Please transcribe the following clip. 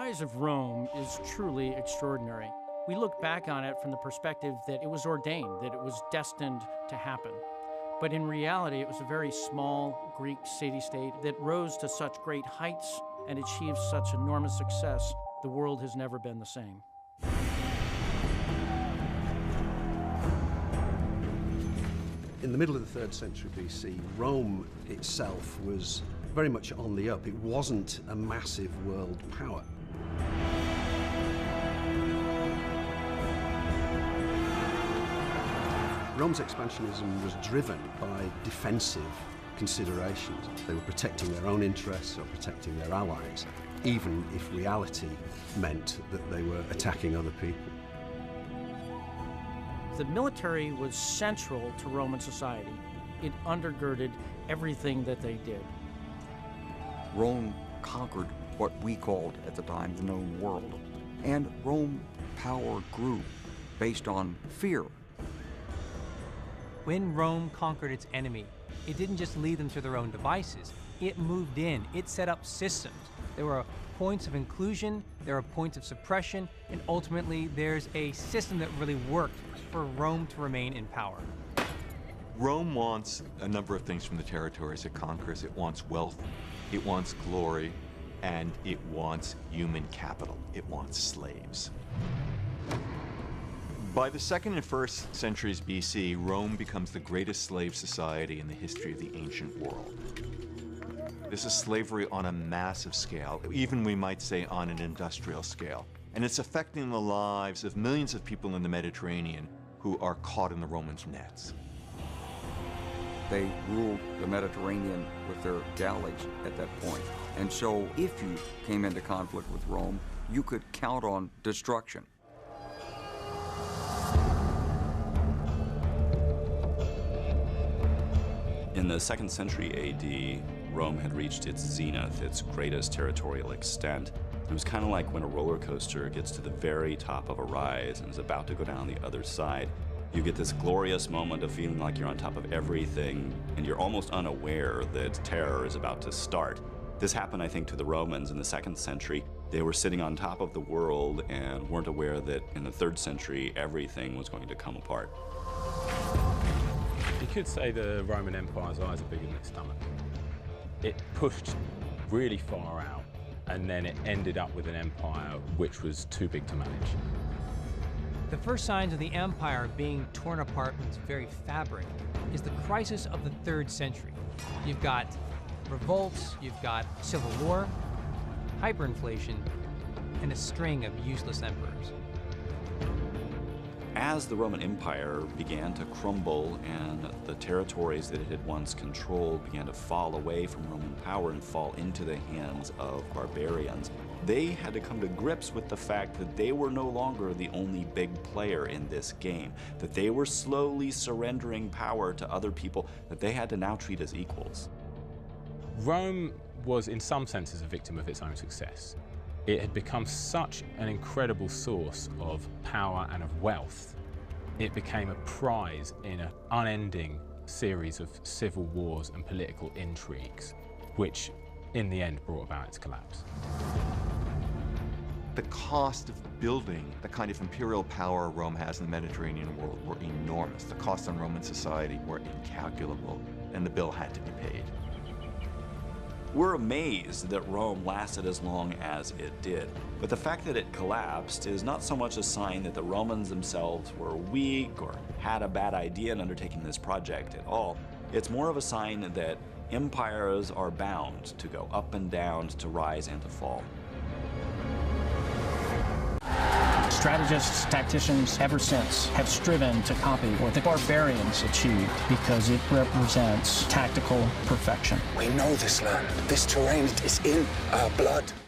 rise of Rome is truly extraordinary. We look back on it from the perspective that it was ordained, that it was destined to happen. But in reality, it was a very small Greek city-state that rose to such great heights and achieved such enormous success. The world has never been the same. In the middle of the 3rd century BC, Rome itself was very much on the up. It wasn't a massive world power. Rome's expansionism was driven by defensive considerations. They were protecting their own interests or protecting their allies, even if reality meant that they were attacking other people. The military was central to Roman society. It undergirded everything that they did. Rome conquered what we called at the time the known world, and Rome power grew based on fear. When Rome conquered its enemy, it didn't just lead them to their own devices. It moved in, it set up systems. There were points of inclusion, there are points of suppression, and ultimately there's a system that really worked for Rome to remain in power. Rome wants a number of things from the territories it conquers. It wants wealth, it wants glory, and it wants human capital. It wants slaves. By the 2nd and 1st centuries BC, Rome becomes the greatest slave society in the history of the ancient world. This is slavery on a massive scale, even we might say on an industrial scale. And it's affecting the lives of millions of people in the Mediterranean who are caught in the Romans' nets. They ruled the Mediterranean with their galleys at that point. And so if you came into conflict with Rome, you could count on destruction. In the 2nd century AD, Rome had reached its zenith, its greatest territorial extent. It was kind of like when a roller coaster gets to the very top of a rise and is about to go down the other side. You get this glorious moment of feeling like you're on top of everything, and you're almost unaware that terror is about to start. This happened, I think, to the Romans in the 2nd century. They were sitting on top of the world and weren't aware that in the 3rd century, everything was going to come apart. You could say the Roman Empire's eyes are bigger than its stomach. It pushed really far out, and then it ended up with an empire which was too big to manage. The first signs of the empire being torn apart from its very fabric is the crisis of the 3rd century. You've got revolts, you've got civil war, hyperinflation, and a string of useless emperors. As the Roman Empire began to crumble and the territories that it had once controlled began to fall away from Roman power and fall into the hands of barbarians, they had to come to grips with the fact that they were no longer the only big player in this game, that they were slowly surrendering power to other people that they had to now treat as equals. Rome was, in some senses, a victim of its own success. It had become such an incredible source of power and of wealth. It became a prize in an unending series of civil wars and political intrigues, which in the end brought about its collapse. The cost of building the kind of imperial power Rome has in the Mediterranean world were enormous. The costs on Roman society were incalculable, and the bill had to be paid. We're amazed that Rome lasted as long as it did, but the fact that it collapsed is not so much a sign that the Romans themselves were weak or had a bad idea in undertaking this project at all. It's more of a sign that empires are bound to go up and down, to rise and to fall. Strategists, tacticians, ever since, have striven to copy what the barbarians achieved because it represents tactical perfection. We know this land. This terrain is in our blood.